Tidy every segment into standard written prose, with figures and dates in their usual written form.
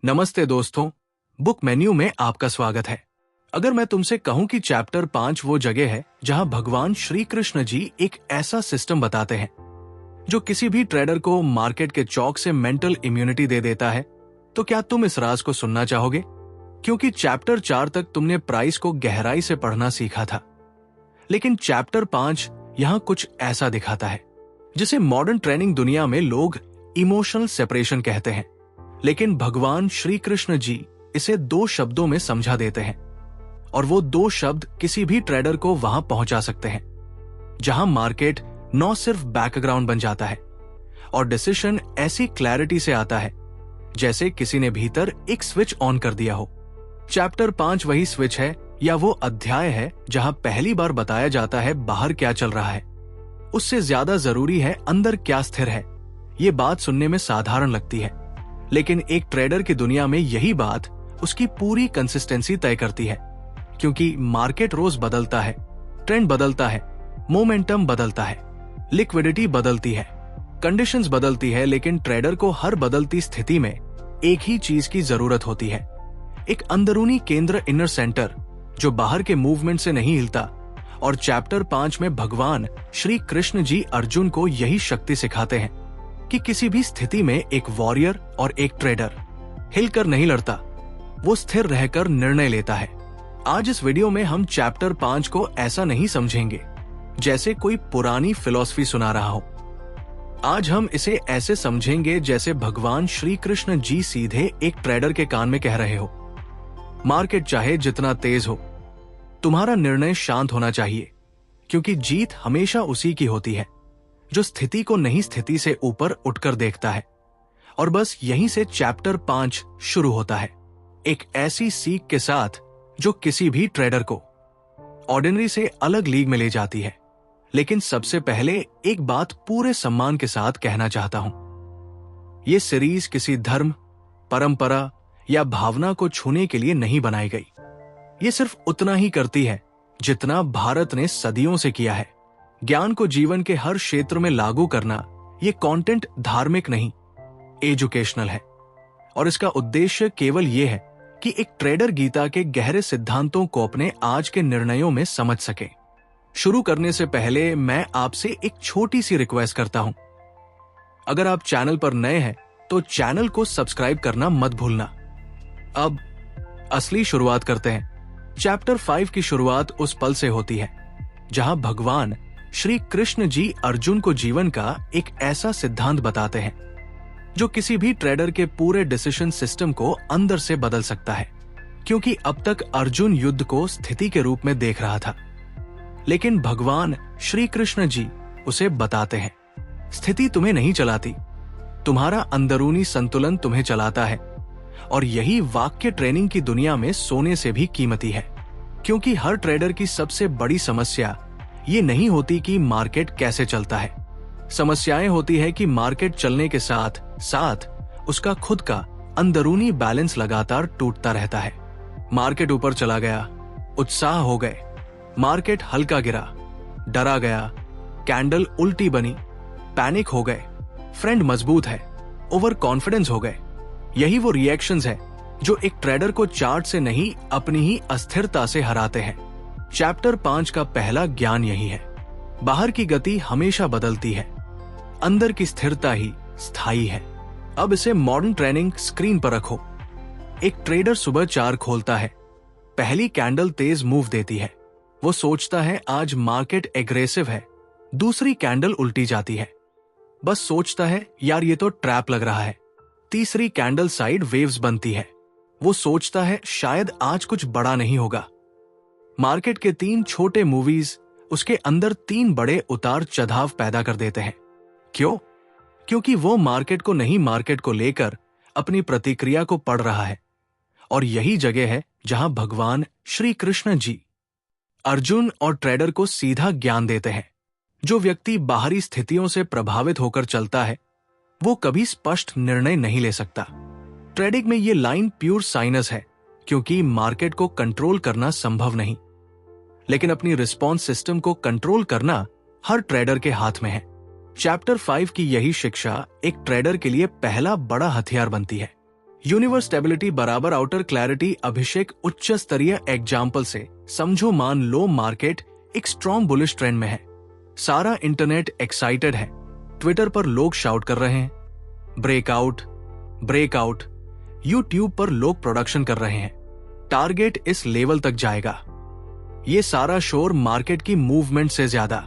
नमस्ते दोस्तों, book menu में आपका स्वागत है। अगर मैं तुमसे कहूं कि चैप्टर 5 वो जगह है जहां भगवान श्री कृष्ण जी एक ऐसा सिस्टम बताते हैं जो किसी भी ट्रेडर को मार्केट के चौक से मेंटल इम्यूनिटी दे देता है, तो क्या तुम इस राज को सुनना चाहोगे? क्योंकि चैप्टर 4 तक तुमने प्राइस को गहराई से पढ़ना सीखा था, लेकिन चैप्टर 5 यहां कुछ ऐसा दिखाता है जिसे मॉडर्न ट्रेनिंग दुनिया में लोग इमोशनल सेपरेशन कहते हैं, लेकिन भगवान श्री कृष्ण जी इसे 2 शब्दों में समझा देते हैं, और वो 2 शब्द किसी भी ट्रेडर को वहां पहुंचा सकते हैं जहां मार्केट न सिर्फ बैकग्राउंड बन जाता है और डिसीजन ऐसी क्लैरिटी से आता है जैसे किसी ने भीतर एक स्विच ऑन कर दिया हो। चैप्टर 5 वही स्विच है या वो अध्याय है जहां पहली बार बताया जाता है बाहर क्या चल रहा है, उससे ज्यादा जरूरी है अंदर क्या स्थिर है। ये बात सुनने में साधारण लगती है, लेकिन एक ट्रेडर की दुनिया में यही बात उसकी पूरी कंसिस्टेंसी तय करती है, क्योंकि मार्केट रोज बदलता है, ट्रेंड बदलता है, मोमेंटम बदलता है, लिक्विडिटी बदलती है, कंडीशंस बदलती है, लेकिन ट्रेडर को हर बदलती स्थिति में एक ही चीज की जरूरत होती है, एक अंदरूनी केंद्र, इनर सेंटर, जो बाहर के मूवमेंट से नहीं हिलता। और चैप्टर 5 में भगवान श्री कृष्ण जी अर्जुन को यही शक्ति सिखाते हैं कि किसी भी स्थिति में एक वॉरियर और एक ट्रेडर हिलकर नहीं लड़ता, वो स्थिर रहकर निर्णय लेता है। आज इस वीडियो में हम चैप्टर 5 को ऐसा नहीं समझेंगे जैसे कोई पुरानी फिलॉसफी सुना रहा हो। आज हम इसे ऐसे समझेंगे जैसे भगवान श्री कृष्ण जी सीधे एक ट्रेडर के कान में कह रहे हो, मार्केट चाहे जितना तेज हो, तुम्हारा निर्णय शांत होना चाहिए, क्योंकि जीत हमेशा उसी की होती है जो स्थिति को नहीं स्थिति से ऊपर उठकर देखता है। और बस यहीं से चैप्टर 5 शुरू होता है, एक ऐसी सीख के साथ जो किसी भी ट्रेडर को ऑर्डिनरी से अलग लीग में ले जाती है। लेकिन सबसे पहले एक बात पूरे सम्मान के साथ कहना चाहता हूं, यह सीरीज किसी धर्म, परंपरा या भावना को छूने के लिए नहीं बनाई गई। ये सिर्फ उतना ही करती है जितना भारत ने सदियों से किया है। ज्ञान को जीवन के हर क्षेत्र में लागू करना, ये कंटेंट धार्मिक नहीं, एजुकेशनल है, और इसका उद्देश्य केवल ये है कि एक ट्रेडर गीता के गहरे सिद्धांतों को अपने आज के निर्णयों में समझ सके। शुरू करने से पहले मैं आपसे एक छोटी सी रिक्वेस्ट करता हूं, अगर आप चैनल पर नए हैं तो चैनल को सब्सक्राइब करना मत भूलना। अब असली शुरुआत करते हैं। चैप्टर 5 की शुरुआत उस पल से होती है जहां भगवान श्री कृष्ण जी अर्जुन को जीवन का एक ऐसा सिद्धांत बताते हैं जो किसी भी ट्रेडर के पूरे डिसीजन सिस्टम को अंदर से बदल सकता है। क्योंकि अब तक अर्जुन युद्ध को स्थिति के रूप में देख रहा था, लेकिन भगवान श्री कृष्ण जी उसे बताते हैं, स्थिति तुम्हें नहीं चलाती, तुम्हारा अंदरूनी संतुलन तुम्हें चलाता है। और यही वाक्य ट्रेनिंग की दुनिया में सोने से भी कीमती है, क्योंकि हर ट्रेडर की सबसे बड़ी समस्या ये नहीं होती कि मार्केट कैसे चलता है। समस्याएं होती है कि मार्केट चलने के साथ साथ उसका खुद का अंदरूनी बैलेंस लगातार टूटता रहता है। मार्केट ऊपर चला गया, उत्साह हो गए, मार्केट हल्का गिरा, डरा गया, कैंडल उल्टी बनी, पैनिक हो गए, फ्रेंड मजबूत है, ओवर कॉन्फिडेंस हो गए। यही वो रिएक्शंस है जो एक ट्रेडर को चार्ट से नहीं, अपनी ही अस्थिरता से हराते हैं। चैप्टर 5 का पहला ज्ञान यही है, बाहर की गति हमेशा बदलती है, अंदर की स्थिरता ही स्थायी है। अब इसे मॉडर्न ट्रेनिंग स्क्रीन पर रखो। एक ट्रेडर सुबह 4 खोलता है, पहली कैंडल तेज मूव देती है, वो सोचता है आज मार्केट एग्रेसिव है, दूसरी कैंडल उल्टी जाती है, बस सोचता है यार ये तो ट्रैप लग रहा है, तीसरी कैंडल साइड वेव्स बनती है, वो सोचता है शायद आज कुछ बड़ा नहीं होगा। मार्केट के 3 छोटे मूवीज उसके अंदर 3 बड़े उतार चढ़ाव पैदा कर देते हैं। क्यों? क्योंकि वो मार्केट को नहीं, मार्केट को लेकर अपनी प्रतिक्रिया को पढ़ रहा है। और यही जगह है जहां भगवान श्री कृष्ण जी अर्जुन और ट्रेडर को सीधा ज्ञान देते हैं। जो व्यक्ति बाहरी स्थितियों से प्रभावित होकर चलता है वो कभी स्पष्ट निर्णय नहीं ले सकता। ट्रेडिंग में ये लाइन प्योर साइनस है, क्योंकि मार्केट को कंट्रोल करना संभव नहीं, लेकिन अपनी रिस्पॉन्स सिस्टम को कंट्रोल करना हर ट्रेडर के हाथ में है। चैप्टर 5 की यही शिक्षा एक ट्रेडर के लिए पहला बड़ा हथियार बनती है। यूनिवर्स स्टेबिलिटी बराबर आउटर क्लैरिटी अभिषेक उच्च स्तरीय एग्जाम्पल से समझो मान लो मार्केट एक स्ट्रॉन्ग बुलिश ट्रेंड में है। सारा इंटरनेट एक्साइटेड है, ट्विटर पर लोग शाउट कर रहे हैं ब्रेकआउट ब्रेकआउट, यूट्यूब पर लोग प्रोडक्शन कर रहे हैं टारगेट इस लेवल तक जाएगा। ये सारा शोर मार्केट की मूवमेंट से ज्यादा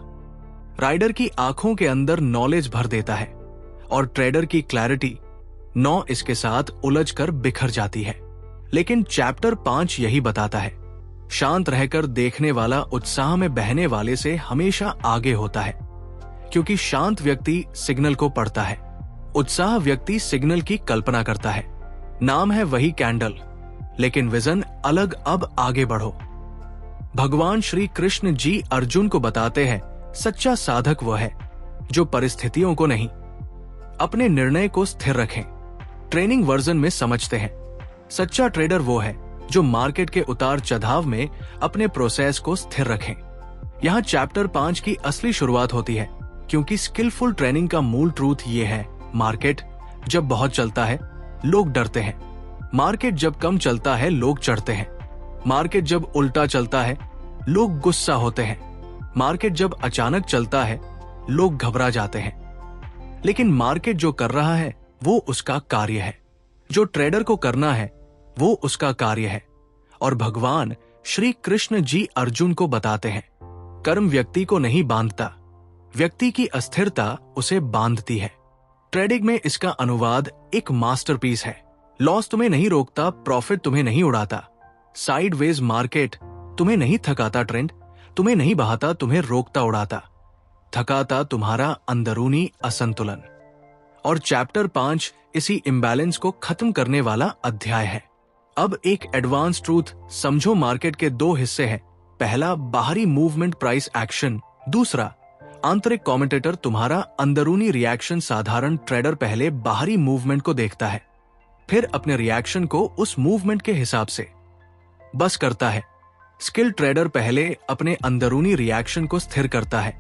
राइडर की आंखों के अंदर नॉलेज भर देता है और ट्रेडर की क्लैरिटी इसके साथ उलझ कर बिखर जाती है। लेकिन चैप्टर 5 यही बताता है, शांत रहकर देखने वाला उत्साह में बहने वाले से हमेशा आगे होता है, क्योंकि शांत व्यक्ति सिग्नल को पढ़ता है, उत्साह व्यक्ति सिग्नल की कल्पना करता है। नाम है वही कैंडल, लेकिन विजन अलग। अब आगे बढ़ो। भगवान श्री कृष्ण जी अर्जुन को बताते हैं, सच्चा साधक वह है जो परिस्थितियों को नहीं, अपने निर्णय को स्थिर रखें। ट्रेनिंग वर्जन में समझते हैं, सच्चा ट्रेडर वो है जो मार्केट के उतार चढ़ाव में अपने प्रोसेस को स्थिर रखें। यहाँ चैप्टर 5 की असली शुरुआत होती है, क्योंकि स्किलफुल ट्रेनिंग का मूल ट्रूथ ये है, मार्केट जब बहुत चलता है लोग डरते हैं, मार्केट जब कम चलता है लोग चढ़ते हैं, मार्केट जब उल्टा चलता है लोग गुस्सा होते हैं, मार्केट जब अचानक चलता है लोग घबरा जाते हैं। लेकिन मार्केट जो कर रहा है वो उसका कार्य है, जो ट्रेडर को करना है वो उसका कार्य है। और भगवान श्री कृष्ण जी अर्जुन को बताते हैं, कर्म व्यक्ति को नहीं बांधता, व्यक्ति की अस्थिरता उसे बांधती है। ट्रेडिंग में इसका अनुवाद एक मास्टरपीस है। लॉस तुम्हें नहीं रोकता, प्रॉफिट तुम्हें नहीं उड़ाता, साइडवेज मार्केट तुम्हें नहीं थकाता, ट्रेंड तुम्हें नहीं बहाता, तुम्हें रोकता उड़ाता, थकाता तुम्हारा अंदरूनी असंतुलन। और चैप्टर 5 इसी इम्बैलेंस को खत्म करने वाला अध्याय है। अब एक एडवांस ट्रूथ समझो, मार्केट के 2 हिस्से हैं। पहला बाहरी मूवमेंट प्राइस एक्शन, दूसरा आंतरिक कमेंटेटर तुम्हारा अंदरूनी रिएक्शन। साधारण ट्रेडर पहले बाहरी मूवमेंट को देखता है, फिर अपने रिएक्शन को उस मूवमेंट के हिसाब से बस करता है। स्किल ट्रेडर पहले अपने अंदरूनी रिएक्शन को स्थिर करता है,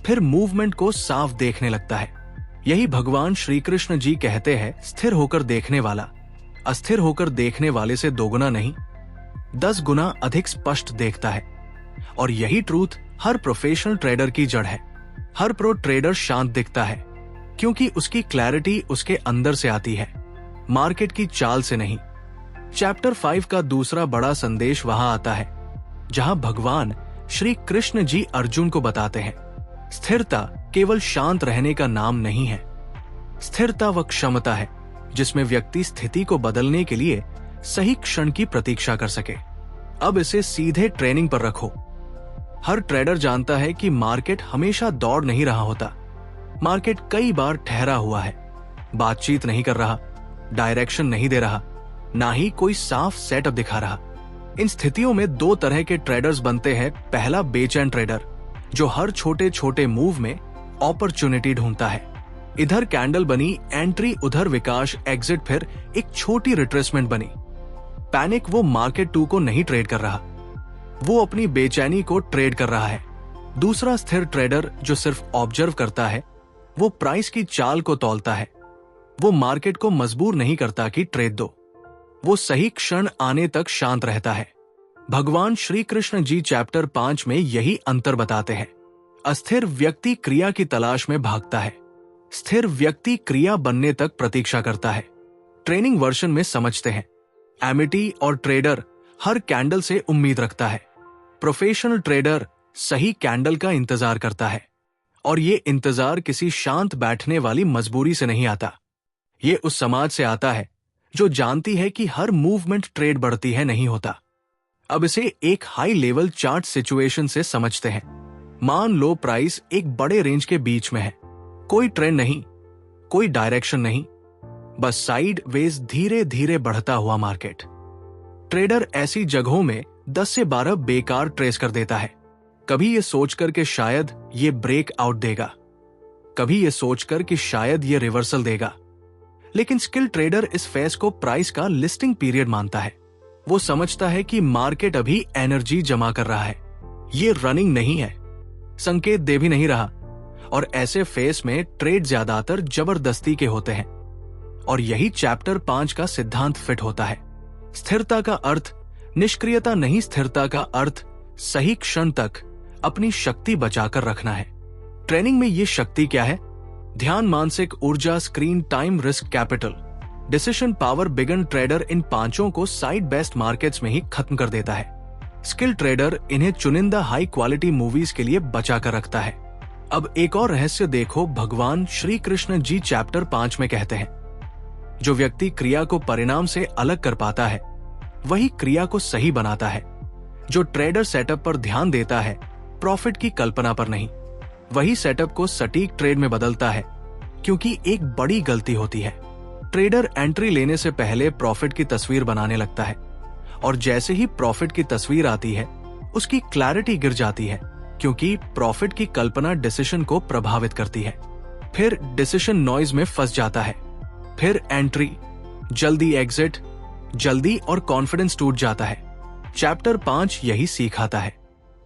फिर मूवमेंट को साफ देखने लगता है। यही भगवान श्री कृष्ण जी कहते हैं, स्थिर होकर देखने वाला अस्थिर होकर देखने वाले से 2 गुना नहीं 10 गुना अधिक स्पष्ट देखता है। और यही ट्रूथ हर प्रोफेशनल ट्रेडर की जड़ है। हर प्रो ट्रेडर शांत दिखता है क्योंकि उसकी क्लैरिटी उसके अंदर से आती है, मार्केट की चाल से नहीं। चैप्टर 5 का दूसरा बड़ा संदेश वहां आता है जहां भगवान श्री कृष्ण जी अर्जुन को बताते हैं, स्थिरता केवल शांत रहने का नाम नहीं है। स्थिरता वह क्षमता है जिसमें व्यक्ति स्थिति को बदलने के लिए सही क्षण की प्रतीक्षा कर सके। अब इसे सीधे ट्रेनिंग पर रखो। हर ट्रेडर जानता है कि मार्केट हमेशा दौड़ नहीं रहा होता। मार्केट कई बार ठहरा हुआ है, बातचीत नहीं कर रहा, डायरेक्शन नहीं दे रहा, ना ही कोई साफ सेटअप दिखा रहा। इन स्थितियों में 2 तरह के ट्रेडर्स बनते हैं। पहला बेचैन ट्रेडर, जो हर छोटे छोटे मूव में अपॉर्चुनिटी ढूंढता है। इधर कैंडल बनी एंट्री, उधर विकास एग्जिट, फिर एक छोटी रिट्रेसमेंट बनी पैनिक। वो मार्केट 2 को नहीं ट्रेड कर रहा, वो अपनी बेचैनी को ट्रेड कर रहा है। दूसरा स्थिर ट्रेडर जो सिर्फ ऑब्जर्व करता है, वो प्राइस की चाल को तौलता है। वो मार्केट को मजबूर नहीं करता कि ट्रेड दो, वो सही क्षण आने तक शांत रहता है। भगवान श्री कृष्ण जी चैप्टर 5 में यही अंतर बताते हैं। अस्थिर व्यक्ति क्रिया की तलाश में भागता है, स्थिर व्यक्ति क्रिया बनने तक प्रतीक्षा करता है। ट्रेनिंग वर्जन में समझते हैं, एमिटी और ट्रेडर हर कैंडल से उम्मीद रखता है। प्रोफेशनल ट्रेडर सही कैंडल का इंतजार करता है, और ये इंतजार किसी शांत बैठने वाली मजबूरी से नहीं आता। ये उस समाज से आता है जो जानती है कि हर मूवमेंट ट्रेड बढ़ती है नहीं होता। अब इसे एक हाई लेवल चार्ट सिचुएशन से समझते हैं। मान लो प्राइस एक बड़े रेंज के बीच में है, कोई ट्रेंड नहीं, कोई डायरेक्शन नहीं, बस साइड वेज धीरे धीरे बढ़ता हुआ मार्केट। ट्रेडर ऐसी जगहों में 10 से 12 बेकार ट्रेस कर देता है, कभी ये सोचकर कि शायद ये ब्रेक आउट देगा, कभी ये सोचकर कि शायद ये रिवर्सल देगा। लेकिन स्किल ट्रेडर इस फेज को प्राइस का लिस्टिंग पीरियड मानता है। वो समझता है कि मार्केट अभी एनर्जी जमा कर रहा है, ये रनिंग नहीं है, संकेत दे भी नहीं रहा। और ऐसे फेस में ट्रेड ज्यादातर जबरदस्ती के होते हैं। और यही चैप्टर 5 का सिद्धांत फिट होता है। स्थिरता का अर्थ निष्क्रियता नहीं, स्थिरता का अर्थ सही क्षण तक अपनी शक्ति बचाकर रखना है। ट्रेनिंग में ये शक्ति क्या है? ध्यान, मानसिक ऊर्जा, screen time, risk capital, decision power. Beginner trader इन पांचों को साइड बेस्ट मार्केट्स में ही खत्म कर देता है। स्किल ट्रेडर इन्हें चुनिंदा हाई क्वालिटी मूवीज के लिए बचा कर रखता है। अब एक और रहस्य देखो, भगवान श्री कृष्ण जी चैप्टर 5 में कहते हैं, जो व्यक्ति क्रिया को परिणाम से अलग कर पाता है वही क्रिया को सही बनाता है। जो ट्रेडर सेटअप पर ध्यान देता है, प्रॉफिट की कल्पना पर नहीं, वही सेटअप को सटीक ट्रेड में बदलता है। क्योंकि एक बड़ी गलती होती है, ट्रेडर एंट्री लेने से पहले प्रॉफिट की तस्वीर बनाने लगता है और जैसे ही प्रॉफिट की तस्वीर आती है उसकी क्लैरिटी गिर जाती है, क्योंकि प्रॉफिट की कल्पना डिसीजन को प्रभावित करती है। फिर डिसीजन नॉइज में फंस जाता है, फिर एंट्री, जल्दी एग्जिट, जल्दी और कॉन्फिडेंस टूट जाता है। चैप्टर 5 यही सिखाता है।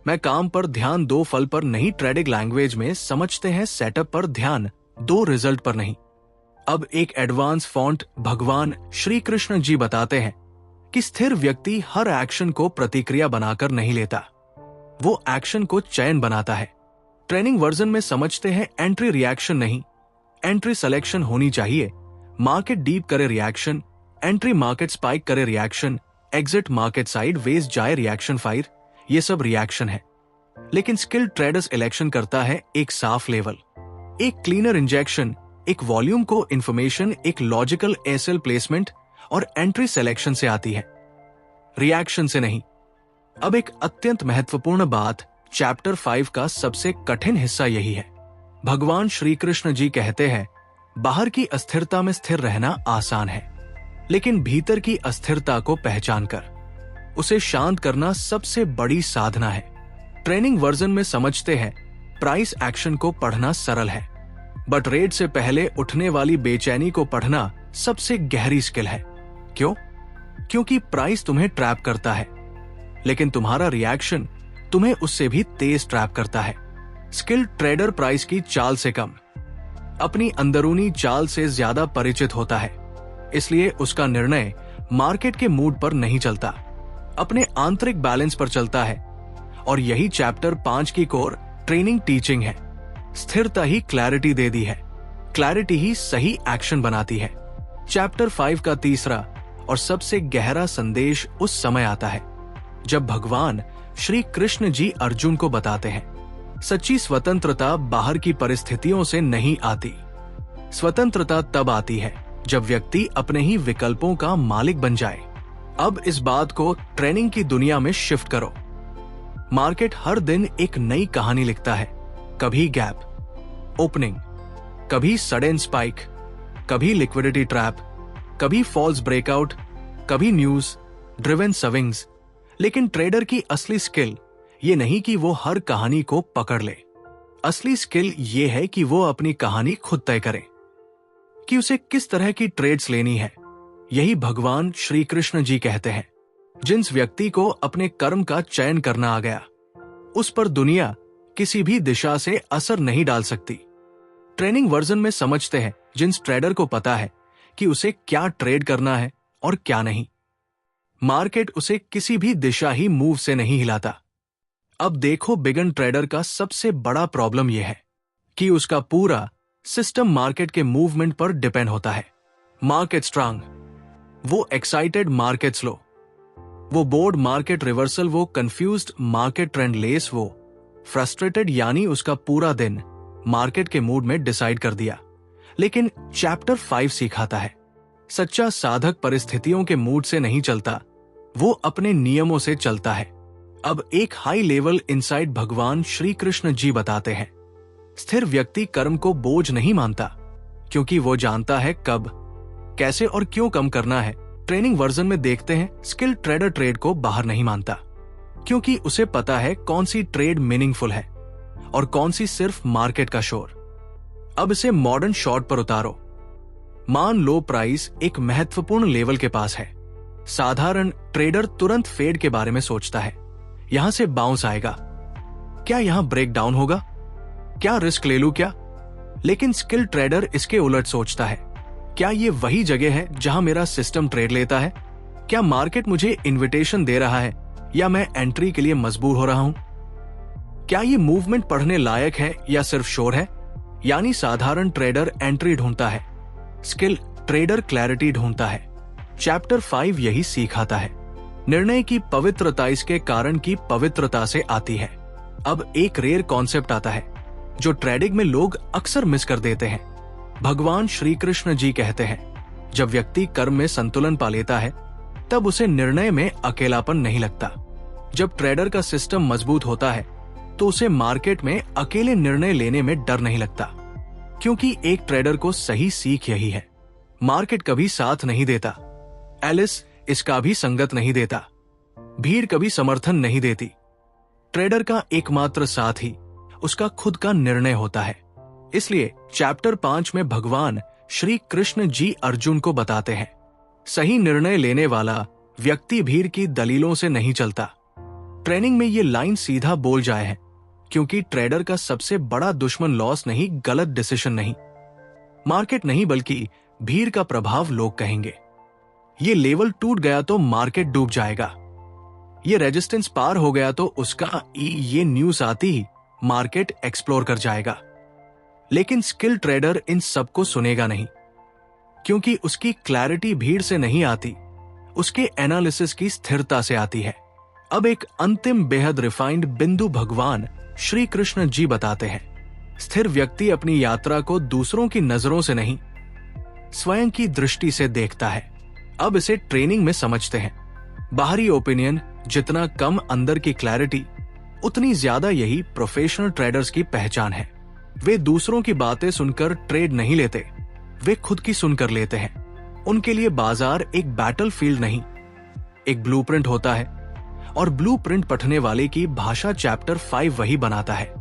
मैं काम पर ध्यान दो, फल पर नहीं। ट्रेडिंग लैंग्वेज में समझते हैं सेटअप पर ध्यान दो, रिजल्ट पर नहीं। अब एक एडवांस फॉन्ट भगवान श्री कृष्ण जी बताते हैं कि स्थिर व्यक्ति हर एक्शन को प्रतिक्रिया बनाकर नहीं लेता, वो एक्शन को चयन बनाता है। ट्रेनिंग वर्जन में समझते हैं एंट्री रिएक्शन नहीं, एंट्री सिलेक्शन होनी चाहिए। मार्केट डीप करे रिएक्शन, एंट्री मार्केट स्पाइक करे reaction, exit market sideways जाए रिएक्शन फायर, ये सब रिएक्शन है। लेकिन स्किल ट्रेडर्स इलेक्शन करता है एक साफ लेवल, एक क्लीनर इंजेक्शन, एक वॉल्यूम को इंफॉर्मेशन, एक लॉजिकल एसएल प्लेसमेंट और एंट्री सिलेक्शन से आती है, रिएक्शन से नहीं। अब एक अत्यंत महत्वपूर्ण बात, चैप्टर 5 का सबसे कठिन हिस्सा यही है। भगवान श्री कृष्ण जी कहते हैं, बाहर की अस्थिरता में स्थिर रहना आसान है, लेकिन भीतर की अस्थिरता को पहचान कर उसे शांत करना सबसे बड़ी साधना है। ट्रेनिंग वर्जन में समझते हैं प्राइस एक्शन को पढ़ना सरल है, बट रेट से पहले उठने वाली बेचैनी को पढ़ना सबसे गहरी स्किल है। क्यों? क्योंकि प्राइस तुम्हें ट्रैप करता है, लेकिन तुम्हारा रिएक्शन तुम्हें उससे भी तेज ट्रैप करता है। स्किल ट्रेडर प्राइस की चाल से कम, अपनी अंदरूनी चाल से ज्यादा परिचित होता है, इसलिए उसका निर्णय मार्केट के मूड पर नहीं चलता, अपने आंतरिक बैलेंस पर चलता है। और यही चैप्टर 5 की कोर ट्रेनिंग टीचिंग है। स्थिरता ही क्लैरिटी दे दी है, क्लैरिटी ही सही एक्शन बनाती है। चैप्टर 5 का तीसरा और सबसे गहरा संदेश उस समय आता है जब भगवान श्री कृष्ण जी अर्जुन को बताते हैं, सच्ची स्वतंत्रता बाहर की परिस्थितियों से नहीं आती। स्वतंत्रता तब आती है जब व्यक्ति अपने ही विकल्पों का मालिक बन जाए। अब इस बात को ट्रेनिंग की दुनिया में शिफ्ट करो। मार्केट हर दिन एक नई कहानी लिखता है, कभी गैप ओपनिंग, कभी सडन स्पाइक, कभी लिक्विडिटी ट्रैप, कभी फॉल्स ब्रेकआउट, कभी न्यूज ड्रिवन स्विंग्स। लेकिन ट्रेडर की असली स्किल ये नहीं कि वो हर कहानी को पकड़ ले, असली स्किल ये है कि वो अपनी कहानी खुद तय करे कि उसे किस तरह की ट्रेड्स लेनी है। यही भगवान श्री कृष्ण जी कहते हैं, जिस व्यक्ति को अपने कर्म का चयन करना आ गया, उस पर दुनिया किसी भी दिशा से असर नहीं डाल सकती। ट्रेनिंग वर्जन में समझते हैं, जिस ट्रेडर को पता है कि उसे क्या ट्रेड करना है और क्या नहीं, मार्केट उसे किसी भी दिशा ही मूव से नहीं हिलाता। अब देखो, बिगन ट्रेडर का सबसे बड़ा प्रॉब्लम यह है कि उसका पूरा सिस्टम मार्केट के मूवमेंट पर डिपेंड होता है। मार्केट स्ट्रांग, वो एक्साइटेड, मार्केट स्लो, वो बोर्ड, मार्केट रिवर्सल, वो कंफ्यूज्ड, मार्केट ट्रेंड लेस, वो फ्रस्ट्रेटेड, यानी उसका पूरा दिन मार्केट के मूड में डिसाइड कर दिया। लेकिन चैप्टर 5 सिखाता है, सच्चा साधक परिस्थितियों के मूड से नहीं चलता, वो अपने नियमों से चलता है। अब एक हाई लेवल इनसाइट भगवान श्री कृष्ण जी बताते हैं, स्थिर व्यक्ति कर्म को बोझ नहीं मानता, क्योंकि वो जानता है कब, कैसे और क्यों कम करना है। ट्रेनिंग वर्जन में देखते हैं, स्किल ट्रेडर ट्रेड को बाहर नहीं मानता, क्योंकि उसे पता है कौन सी ट्रेड मीनिंगफुल है और कौन सी सिर्फ मार्केट का शोर। अब इसे मॉडर्न शॉर्ट पर उतारो। मान लो प्राइस एक महत्वपूर्ण लेवल के पास है, साधारण ट्रेडर तुरंत फेड के बारे में सोचता है, यहां से बाउंस आएगा, क्या यहां ब्रेक डाउन होगा, क्या रिस्क ले लूं क्या? लेकिन स्किल ट्रेडर इसके उलट सोचता है, क्या ये वही जगह है जहां मेरा सिस्टम ट्रेड लेता है? क्या मार्केट मुझे इनविटेशन दे रहा है या मैं एंट्री के लिए मजबूर हो रहा हूं? क्या ये मूवमेंट पढ़ने लायक है या सिर्फ शोर है? यानी साधारण ट्रेडर एंट्री ढूंढता है, स्किल ट्रेडर क्लैरिटी ढूंढता है। चैप्टर 5 यही सिखाता है। निर्णय की पवित्रता इसके कारण की पवित्रता से आती है। अब एक रेयर कॉन्सेप्ट आता है जो ट्रेडिंग में लोग अक्सर मिस कर देते हैं। भगवान श्री कृष्ण जी कहते हैं, जब व्यक्ति कर्म में संतुलन पा लेता है तब उसे निर्णय में अकेलापन नहीं लगता। जब ट्रेडर का सिस्टम मजबूत होता है तो उसे मार्केट में अकेले निर्णय लेने में डर नहीं लगता, क्योंकि एक ट्रेडर को सही सीख यही है, मार्केट कभी साथ नहीं देता, एलिस इसका भी संगत नहीं देता, भीड़ कभी समर्थन नहीं देती। ट्रेडर का एकमात्र साथ ही उसका खुद का निर्णय होता है। इसलिए चैप्टर 5 में भगवान श्री कृष्ण जी अर्जुन को बताते हैं, सही निर्णय लेने वाला व्यक्ति भीड़ की दलीलों से नहीं चलता। ट्रेनिंग में ये लाइन सीधा बोल जाए है, क्योंकि ट्रेडर का सबसे बड़ा दुश्मन लॉस नहीं, गलत डिसीजन नहीं, मार्केट नहीं, बल्कि भीड़ का प्रभाव लोग कहेंगे। ये लेवल टूट गया तो मार्केट डूब जाएगा, ये रेजिस्टेंस पार हो गया तो उसका ये न्यूज आती ही मार्केट एक्सप्लोर कर जाएगा। लेकिन स्किल ट्रेडर इन सबको सुनेगा नहीं, क्योंकि उसकी क्लैरिटी भीड़ से नहीं आती, उसके एनालिसिस की स्थिरता से आती है। अब एक अंतिम बेहद रिफाइंड बिंदु भगवान श्री कृष्ण जी बताते हैं, स्थिर व्यक्ति अपनी यात्रा को दूसरों की नजरों से नहीं, स्वयं की दृष्टि से देखता है। अब इसे ट्रेनिंग में समझते हैं। बाहरी ओपिनियन जितना कम, अंदर की क्लैरिटी उतनी ज्यादा, यही प्रोफेशनल ट्रेडर्स की पहचान है। वे दूसरों की बातें सुनकर ट्रेड नहीं लेते, वे खुद की सुनकर लेते हैं। उनके लिए बाजार एक बैटलफील्ड नहीं, एक ब्लूप्रिंट होता है, और ब्लूप्रिंट पढ़ने वाले की भाषा चैप्टर 5 वही बनाता है।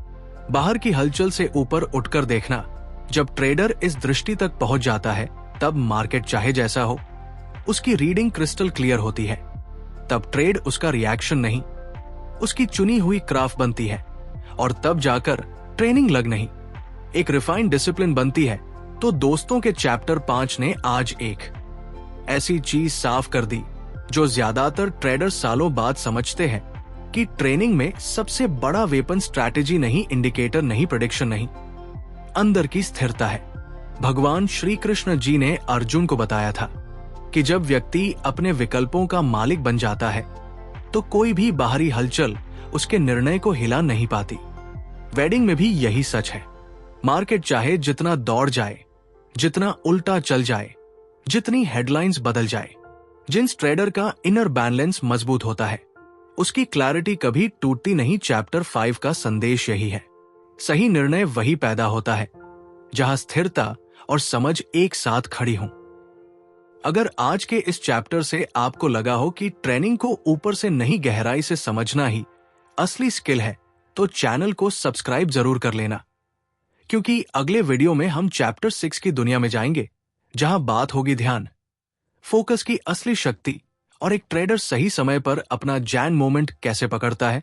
बाहर की हलचल से ऊपर उठकर देखना। जब ट्रेडर इस दृष्टि तक पहुंच जाता है तब मार्केट चाहे जैसा हो, उसकी रीडिंग क्रिस्टल क्लियर होती है। तब ट्रेड उसका रिएक्शन नहीं, उसकी चुनी हुई क्राफ्ट बनती है, और तब जाकर ट्रेनिंग लग नहीं, एक रिफाइंड डिसिप्लिन बनती है। तो दोस्तों के चैप्टर 5 ने आज एक ऐसी चीज साफ कर दी जो ज्यादातर ट्रेडर सालों बाद समझते हैं कि ट्रेनिंग में सबसे बड़ा वेपन स्ट्रैटेजी नहीं, इंडिकेटर नहीं, प्रेडिक्शन नहीं, अंदर की स्थिरता है। भगवान श्री कृष्ण जी ने अर्जुन को बताया था कि जब व्यक्ति अपने विकल्पों का मालिक बन जाता है तो कोई भी बाहरी हलचल उसके निर्णय को हिला नहीं पाती। वेडिंग में भी यही सच है। मार्केट चाहे जितना दौड़ जाए, जितना उल्टा चल जाए, जितनी हेडलाइंस बदल जाए, जिन ट्रेडर का इनर बैलेंस मजबूत होता है उसकी क्लैरिटी कभी टूटती नहीं। चैप्टर 5 का संदेश यही है, सही निर्णय वही पैदा होता है जहां स्थिरता और समझ एक साथ खड़ी हों। अगर आज के इस चैप्टर से आपको लगा हो कि ट्रेनिंग को ऊपर से नहीं, गहराई से समझना ही असली स्किल है, तो चैनल को सब्सक्राइब जरूर कर लेना, क्योंकि अगले वीडियो में हम चैप्टर 6 की दुनिया में जाएंगे, जहां बात होगी ध्यान, फोकस की असली शक्ति और एक ट्रेडर सही समय पर अपना जैन मोमेंट कैसे पकड़ता है।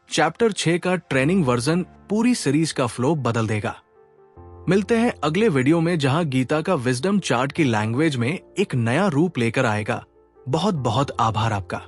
चैप्टर 6 का ट्रेनिंग वर्जन पूरी सीरीज का फ्लो बदल देगा। मिलते हैं अगले वीडियो में, जहां गीता का विजडम चार्ट की लैंग्वेज में एक नया रूप लेकर आएगा। बहुत बहुत आभार आपका।